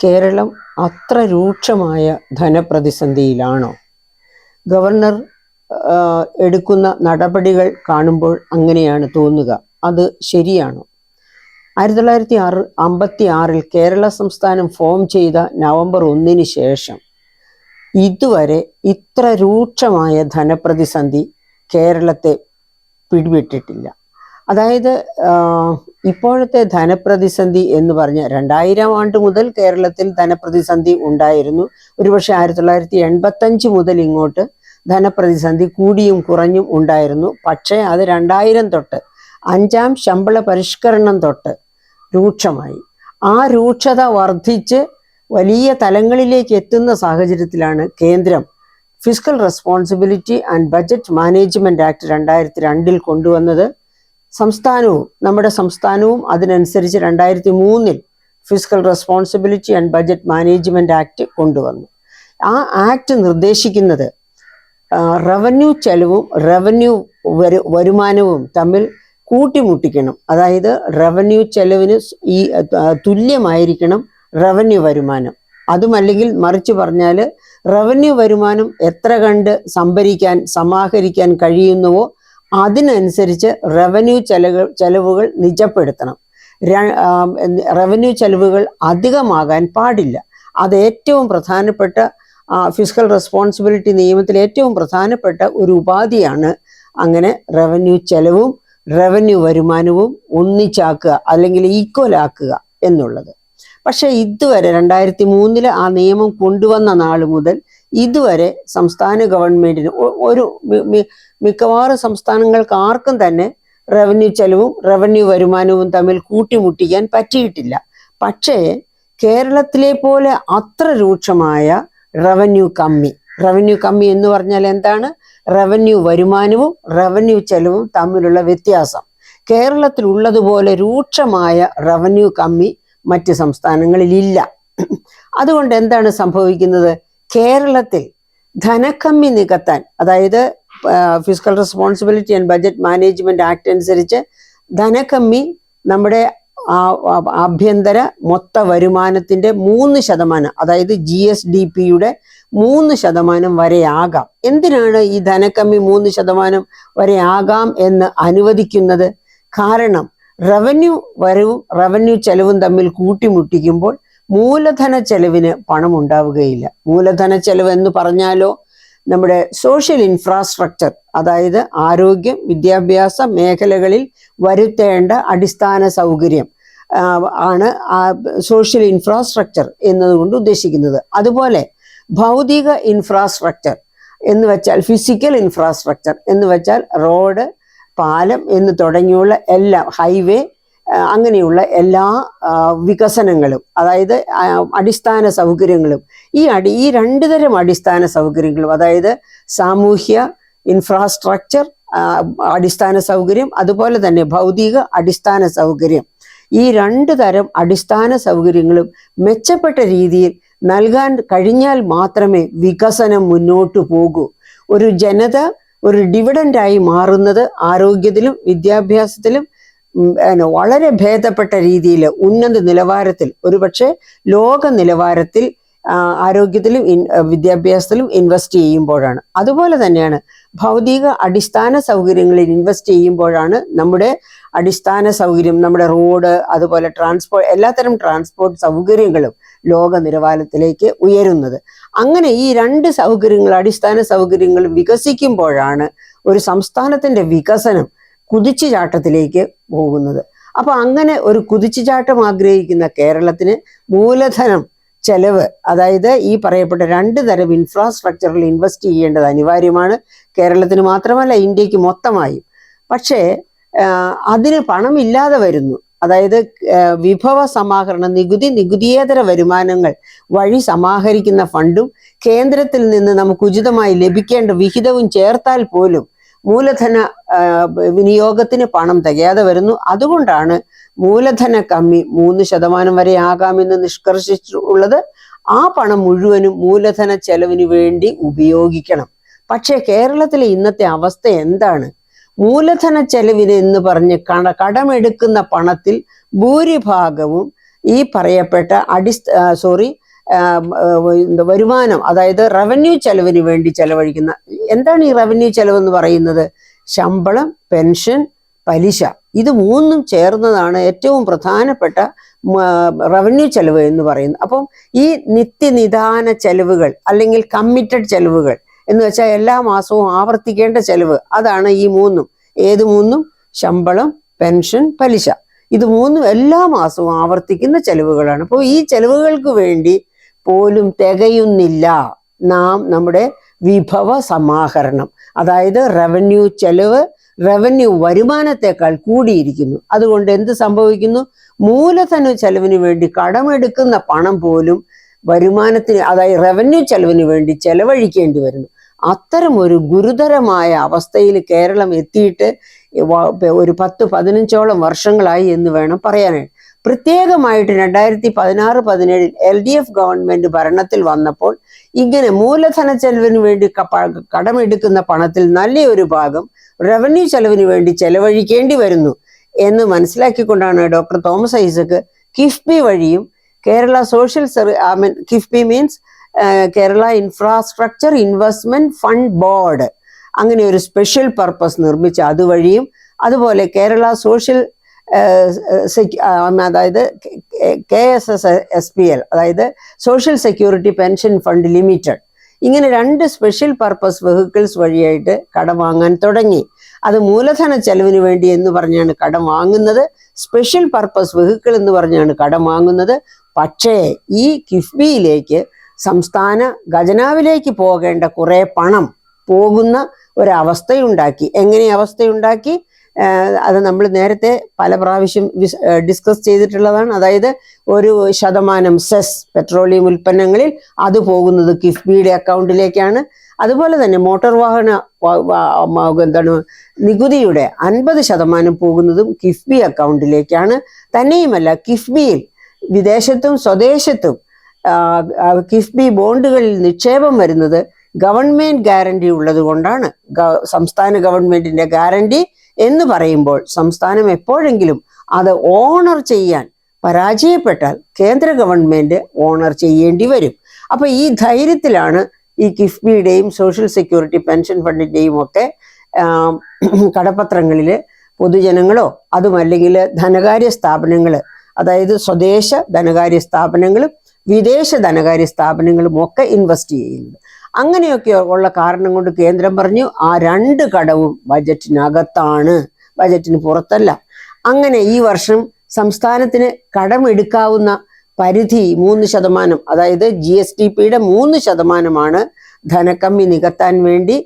കേരളം അത്ര രൂക്ഷമായ ധനപ്രതിസന്ധിയിലാണോ? ഗവർണർ എടുക്കുന്ന നടപടികൾ കാണുമ്പോൾ അങ്ങനെയാണ് തോന്നുക. അത് ശരിയാണോ? 1956 കേരള സംസ്ഥാനം ഫോം ചെയ്ത നവംബർ 1 ശേഷം ഇതുവരെ ഇത്ര രൂക്ഷമായ ധനപ്രതിസന്ധി കേരളത്തെ പിടിപെട്ടിട്ടില്ല. അതായത് ഇപ്പോഴത്തെ ധനപ്രതിസന്ധി എന്ന് പറഞ്ഞ 2000 ആണ്ട് മുതൽ കേരളത്തിൽ ധനപ്രതിസന്ധി ഉണ്ടായിരുന്നു. ഒരുപക്ഷെ 1985 മുതൽ ഇങ്ങോട്ട് ധനപ്രതിസന്ധി കൂടിയും കുറഞ്ഞും ഉണ്ടായിരുന്നു. പക്ഷേ അത് 2000 തൊട്ട് 5ാം ശമ്പള പരിഷ്കരണം തൊട്ട് രൂക്ഷമായി. ആ രൂക്ഷത വർദ്ധിച്ച് വലിയ തലങ്ങളിലേക്ക് എത്തുന്ന സാഹചര്യത്തിലാണ് കേന്ദ്രം fiscal responsibility and budget management act 2002 കൊണ്ടുവന്നത്. നമ്മുടെ സംസ്ഥാനവും അതിനനുസരിച്ച് 2003 fiscal responsibility and budget management act കൊണ്ടുവന്നു. ആ ആക്ട് നിർദ്ദേശിക്കുന്നത് റവന്യൂ ചെലവും റവന്യൂ വരുമാനവും തമ്മിൽ കൂട്ടിമുട്ടിക്കണം. അതായത് റവന്യൂ ചെലവിന് തുല്യമായിരിക്കണം റവന്യൂ വരുമാനം. അതുമല്ലെങ്കിൽ മറിച്ച് പറഞ്ഞാൽ റവന്യൂ വരുമാനം എത്ര കണ്ട് സമാഹരിക്കാൻ കഴിയുന്നുവോ അതിനനുസരിച്ച് റവന്യൂ ചെലവുകൾ നിജപ്പെടുത്തണം. റവന്യൂ ചെലവുകൾ അധികമാകാൻ പാടില്ല. അത് ഏറ്റവും പ്രധാനപ്പെട്ട ഫിസ്ക്കൽ റെസ്പോൺസിബിലിറ്റി നിയമത്തിൽ ഏറ്റവും പ്രധാനപ്പെട്ട ഒരു ഉപാധിയാണ്. അങ്ങനെ റവന്യൂ ചെലവും റവന്യൂ വരുമാനവും ഒന്നിച്ചാക്കുക അല്ലെങ്കിൽ ഈക്വൽ ആക്കുക എന്നുള്ളത്. പക്ഷെ ഇതുവരെ 2003 ആ നിയമം കൊണ്ടുവന്ന നാൾ മുതൽ ഇതുവരെ സംസ്ഥാന ഗവൺമെന്റിന് മിക്കവാറും സംസ്ഥാനങ്ങൾക്ക് ആർക്കും തന്നെ റവന്യൂ ചെലവും റവന്യൂ വരുമാനവും തമ്മിൽ കൂട്ടിമുട്ടിക്കാൻ പറ്റിയിട്ടില്ല. പക്ഷേ കേരളത്തിലെ പോലെ അത്ര രൂക്ഷമായ റവന്യൂ കമ്മി എന്ന് പറഞ്ഞാൽ എന്താണ്? റവന്യൂ വരുമാനവും റവന്യൂ ചെലവും തമ്മിലുള്ള വ്യത്യാസം. കേരളത്തിൽ ഉള്ളതുപോലെ രൂക്ഷമായ റവന്യൂ കമ്മി മറ്റ് സംസ്ഥാനങ്ങളിലില്ല. അതുകൊണ്ട് എന്താണ് സംഭവിക്കുന്നത്? കേരളത്തിൽ ധനക്കമ്മി നികത്താൻ, അതായത് fiscal responsibility and budget management act അനുസരിച്ച് ധനക്കമ്മി നമ്മുടെ ആഭ്യന്തര മൊത്ത വരുമാനത്തിന്റെ 3%, അതായത് GSDPയുടെ 3% വരെ ആകാം. എന്തിനാണ് ഈ ധനക്കമ്മി 3% വരെ ആകാം എന്ന് അനുവദിക്കുന്നത്? കാരണം റവന്യൂ വരവും റവന്യൂ ചെലവും തമ്മിൽ കൂട്ടിമുട്ടിക്കുമ്പോൾ മൂലധന ചെലവിന് പണം ഉണ്ടാവുകയില്ല. മൂലധന ചെലവ് എന്ന് പറഞ്ഞാലോ നമ്മുടെ സോഷ്യൽ ഇൻഫ്രാസ്ട്രക്ചർ, അതായത് ആരോഗ്യം, വിദ്യാഭ്യാസ മേഖലകളിൽ വരുത്തേണ്ട അടിസ്ഥാന സൗകര്യം ആണ് സോഷ്യൽ ഇൻഫ്രാസ്ട്രക്ചർ എന്നതുകൊണ്ട് ഉദ്ദേശിക്കുന്നത്. അതുപോലെ ഭൗതിക ഇൻഫ്രാസ്ട്രക്ചർ എന്ന് വെച്ചാൽ ഫിസിക്കൽ ഇൻഫ്രാസ്ട്രക്ചർ എന്ന് വെച്ചാൽ റോഡ്, പാലം എന്ന് തുടങ്ങിയുള്ള എല്ലാ ഹൈവേ അങ്ങനെയുള്ള എല്ലാ വികസനങ്ങളും, അതായത് അടിസ്ഥാന സൗകര്യങ്ങളും ഈ 2 തരം അടിസ്ഥാന സൗകര്യങ്ങളും, അതായത് സാമൂഹ്യ ഇൻഫ്രാസ്ട്രക്ചർ അടിസ്ഥാന സൗകര്യം, അതുപോലെ തന്നെ ഭൗതിക അടിസ്ഥാന സൗകര്യം, ഈ 2 തരം അടിസ്ഥാന സൗകര്യങ്ങളും മെച്ചപ്പെട്ട രീതിയിൽ നൽകാൻ കഴിഞ്ഞാൽ മാത്രമേ വികസനം മുന്നോട്ട് പോകൂ. ഒരു ജനത ഒരു ഡിവിഡൻഡായി മാറുന്നത് ആരോഗ്യത്തിലും വിദ്യാഭ്യാസത്തിലും വളരെ ഭേദപ്പെട്ട രീതിയിൽ ഉന്നത നിലവാരത്തിൽ, ഒരുപക്ഷെ ലോക നിലവാരത്തിൽ ആരോഗ്യത്തിലും വിദ്യാഭ്യാസത്തിലും ഇൻവെസ്റ്റ് ചെയ്യുമ്പോഴാണ്. അതുപോലെ തന്നെയാണ് ഭൗതിക അടിസ്ഥാന സൗകര്യങ്ങളിൽ ഇൻവെസ്റ്റ് ചെയ്യുമ്പോഴാണ് നമ്മുടെ അടിസ്ഥാന സൗകര്യം, നമ്മുടെ റോഡ്, അതുപോലെ എല്ലാത്തരം ട്രാൻസ്പോർട്ട് സൗകര്യങ്ങളും ലോക നിലവാരത്തിലേക്ക് ഉയരുന്നത്. അങ്ങനെ ഈ 2 സൗകര്യങ്ങൾ, അടിസ്ഥാന സൗകര്യങ്ങൾ വികസിക്കുമ്പോഴാണ് ഒരു സംസ്ഥാനത്തിന്റെ വികസനം കുതിച്ചുചാട്ടത്തിലേക്ക് പോകുന്നത്. അപ്പൊ അങ്ങനെ ഒരു കുതിച്ചുചാട്ടം ആഗ്രഹിക്കുന്ന കേരളത്തിന് മൂലധനം ചെലവ്, അതായത് ഈ പറയപ്പെട്ട 2 തരം ഇൻഫ്രാസ്ട്രക്ചറിൽ ഇൻവെസ്റ്റ് ചെയ്യേണ്ടത് അനിവാര്യമാണ്. കേരളത്തിന് മാത്രമല്ല, ഇന്ത്യക്ക് മൊത്തമായും. പക്ഷേ അതിന് പണമില്ലാതെ വരുന്നു. അതായത് വിഭവ സമാഹരണം, നികുതിയേതര വരുമാനങ്ങൾ വഴി സമാഹരിക്കുന്ന ഫണ്ടും കേന്ദ്രത്തിൽ നിന്ന് നമുക്ക് ഉചിതമായി ലഭിക്കേണ്ട വിഹിതവും ചേർത്താൽ പോലും മൂലധന വിനിയോഗത്തിന് പണം തികയാതെ വരുന്നു. അതുകൊണ്ടാണ് മൂലധന കമ്മി 3% വരെ ആകാമെന്ന് നിഷ്കർഷിച്ചിട്ടുള്ളത്. ആ പണം മുഴുവനും മൂലധന ചെലവിന് വേണ്ടി ഉപയോഗിക്കണം. പക്ഷേ കേരളത്തിലെ ഇന്നത്തെ അവസ്ഥ എന്താണ്? മൂലധന ചെലവിന് എന്ന് പറഞ്ഞ് കടമെടുക്കുന്ന പണത്തിൽ ഭൂരിഭാഗവും ഈ പറയപ്പെട്ട വരുമാനം, അതായത് റവന്യൂ ചെലവിന് വേണ്ടി ചെലവഴിക്കുന്ന, എന്താണ് ഈ റവന്യൂ ചെലവെന്ന് പറയുന്നത്? ശമ്പളം, പെൻഷൻ, പലിശ, ഇത് മൂന്നും ചേർന്നതാണ് ഏറ്റവും പ്രധാനപ്പെട്ട റവന്യൂ ചെലവ് എന്ന് പറയുന്നത്. അപ്പം ഈ നിത്യനിദാന ചെലവുകൾ അല്ലെങ്കിൽ കമ്മിറ്റഡ് ചെലവുകൾ എന്ന് വെച്ചാൽ എല്ലാ മാസവും ആവർത്തിക്കേണ്ട ചെലവ്, അതാണ് ഈ മൂന്നും. ഏത് മൂന്നും? ശമ്പളം, പെൻഷൻ, പലിശ. ഇത് മൂന്നും എല്ലാ മാസവും ആവർത്തിക്കുന്ന ചെലവുകളാണ്. അപ്പോൾ ഈ ചെലവുകൾക്ക് വേണ്ടി പോലും തികയുന്നില്ല നമ്മുടെ വിഭവ സമാഹരണം. അതായത് റവന്യൂ ചെലവ് റവന്യൂ വരുമാനത്തെക്കാൾ കൂടിയിരിക്കുന്നു. അതുകൊണ്ട് എന്ത് സംഭവിക്കുന്നു? മൂലധന ചെലവിന് വേണ്ടി കടമെടുക്കുന്ന പണം പോലും വരുമാനത്തിന്, അതായത് റവന്യൂ ചെലവിന് വേണ്ടി ചെലവഴിക്കേണ്ടി വരുന്നു. അത്തരം ഒരു ഗുരുതരമായ അവസ്ഥയിൽ കേരളം എത്തിയിട്ട് ഒരു 10-15ഓളം വർഷങ്ങളായി എന്ന് വേണം പറയാനായിട്ട്. പ്രത്യേകമായിട്ട് 2016-17 LDF ഗവൺമെന്റ് ഭരണത്തിൽ വന്നപ്പോൾ ഇങ്ങനെ മൂലധന ചെലവിന് വേണ്ടി കടമെടുക്കുന്ന പണത്തിൽ നല്ലൊരു ഭാഗം റവന്യൂ ചെലവിന് വേണ്ടി ചെലവഴിക്കേണ്ടി വരുന്നു എന്ന് മനസ്സിലാക്കിക്കൊണ്ടാണ് ഡോക്ടർ തോമസ് ഐസക് കിഫ്ബി വഴിയും Kerala social KIIFB means Kerala infrastructure investment fund board, അങ്ങനെ ഒരു സ്പെഷ്യൽ പർപ്പസ് നിർമ്മിച്ച് അതുവഴിയും, അതുപോലെ കേരള സോഷ്യൽ അതായത് KSSPL, അതായത് social security pension fund limited, ഇങ്ങനെ 2 സ്പെഷ്യൽ പർപ്പസ് വെഹിക്കിൾസ് വഴിയായിട്ട് കടം വാങ്ങാൻ തുടങ്ങി. അത് മൂലധന ചെലവിന് വേണ്ടി എന്ന് പറഞ്ഞാണ് കടം വാങ്ങുന്നത്, സ്പെഷ്യൽ പർപ്പസ് വെഹിക്കിൾ എന്ന് പറഞ്ഞാണ് കടം വാങ്ങുന്നത്. പക്ഷേ ഈ കിഫ്ബിയിലേക്ക്, സംസ്ഥാന ഖജനാവിലേക്ക് പോകേണ്ട കുറെ പണം പോകുന്ന ഒരവസ്ഥയുണ്ടാക്കി. എങ്ങനെ അവസ്ഥയുണ്ടാക്കി? അത് നമ്മൾ നേരത്തെ പല പ്രാവശ്യം ഡിസ്കസ് ചെയ്തിട്ടുള്ളതാണ്. അതായത് 1% സെസ് പെട്രോളിയം ഉൽപ്പന്നങ്ങളിൽ അത് പോകുന്നത് കിഫ്ബിയുടെ അക്കൗണ്ടിലേക്കാണ്. അതുപോലെ തന്നെ മോട്ടോർ വാഹന നികുതിയുടെ 50% പോകുന്നതും കിഫ്ബി അക്കൗണ്ടിലേക്കാണ്. തന്നെയുമല്ല, കിഫ്ബിയിൽ വിദേശത്തും സ്വദേശത്തും കിഫ്ബി ബോണ്ടുകളിൽ നിക്ഷേപം വരുന്നത് ഗവൺമെന്റ് ഗ്യാരണ്ടി ഉള്ളത് കൊണ്ടാണ്. സംസ്ഥാന ഗവൺമെന്റിന്റെ ഗ്യാരണ്ടി എന്ന് പറയുമ്പോൾ സംസ്ഥാനം എപ്പോഴെങ്കിലും അത് ഓണർ ചെയ്യാൻ പരാജയപ്പെട്ടാൽ കേന്ദ്ര ഗവൺമെന്റ് ഓണർ ചെയ്യേണ്ടി വരും. അപ്പൊ ഈ ധൈര്യത്തിലാണ് ഈ കിഫ്ബിയുടെയും സോഷ്യൽ സെക്യൂരിറ്റി പെൻഷൻ ഫണ്ടിന്റെയും ഒക്കെ കടപ്പത്രങ്ങളിൽ പൊതുജനങ്ങളോ അതുമല്ലെങ്കിൽ ധനകാര്യ സ്ഥാപനങ്ങൾ, അതായത് സ്വദേശ ധനകാര്യ സ്ഥാപനങ്ങളും വിദേശ ധനകാര്യ സ്ഥാപനങ്ങളും ഒക്കെ ഇൻവെസ്റ്റ് ചെയ്യുന്നത്. അങ്ങനെയൊക്കെ ഉള്ള കാരണം കൊണ്ട് കേന്ദ്രം പറഞ്ഞു ആ 2 കടവും ബജറ്റിനകത്താണ്, ബജറ്റിന് പുറത്തല്ല. അങ്ങനെ ഈ വർഷം സംസ്ഥാനത്തിന് കടമെടുക്കാവുന്ന പരിധി 3%, അതായത് GSDPയുടെ 3% ധനക്കമ്മി നികത്താൻ വേണ്ടി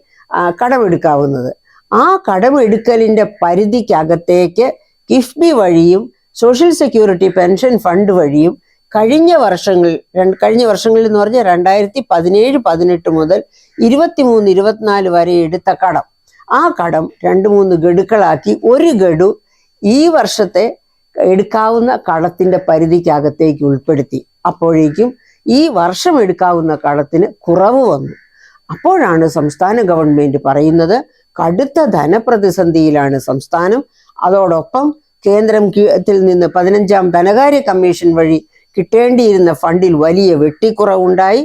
കടമെടുക്കാവുന്നത്. ആ കടമെടുക്കലിന്റെ പരിധിക്കകത്തേക്ക് കിഫ്ബി വഴിയും സോഷ്യൽ സെക്യൂരിറ്റി പെൻഷൻ ഫണ്ട് വഴിയും കഴിഞ്ഞ വർഷങ്ങളിൽ എന്ന് പറഞ്ഞാൽ 2017-18 മുതൽ 23-24 വരെ എടുത്ത കടം, ആ കടം 2-3 ഗഡുക്കളാക്കി ഒരു ഗഡു ഈ വർഷത്തെ എടുക്കാവുന്ന കടത്തിന്റെ പരിധിക്കകത്തേക്ക് ഉൾപ്പെടുത്തി. അപ്പോഴേക്കും ഈ വർഷം എടുക്കാവുന്ന കടത്തിന് കുറവ് വന്നു. അപ്പോഴാണ് സംസ്ഥാന ഗവൺമെന്റ് പറയുന്നത് കടുത്ത ധനപ്രതിസന്ധിയിലാണ് സംസ്ഥാനം. അതോടൊപ്പം കേന്ദ്രത്തിൽ നിന്ന് 15ാം ധനകാര്യ കമ്മീഷൻ വഴി കിട്ടേണ്ടിയിരുന്ന ഫണ്ടിൽ വലിയ വെട്ടിക്കുറവുണ്ടായി.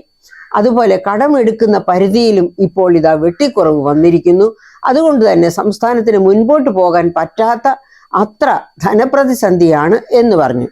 അതുപോലെ കടമെടുക്കുന്ന പരിധിയിലും ഇപ്പോൾ ഇതാ വെട്ടിക്കുറവ് വന്നിരിക്കുന്നു. അതുകൊണ്ട് തന്നെ സംസ്ഥാനത്തിന് മുൻപോട്ട് പോകാൻ പറ്റാത്ത അത്ര ധനപ്രതിസന്ധിയാണ് എന്ന് പറഞ്ഞു.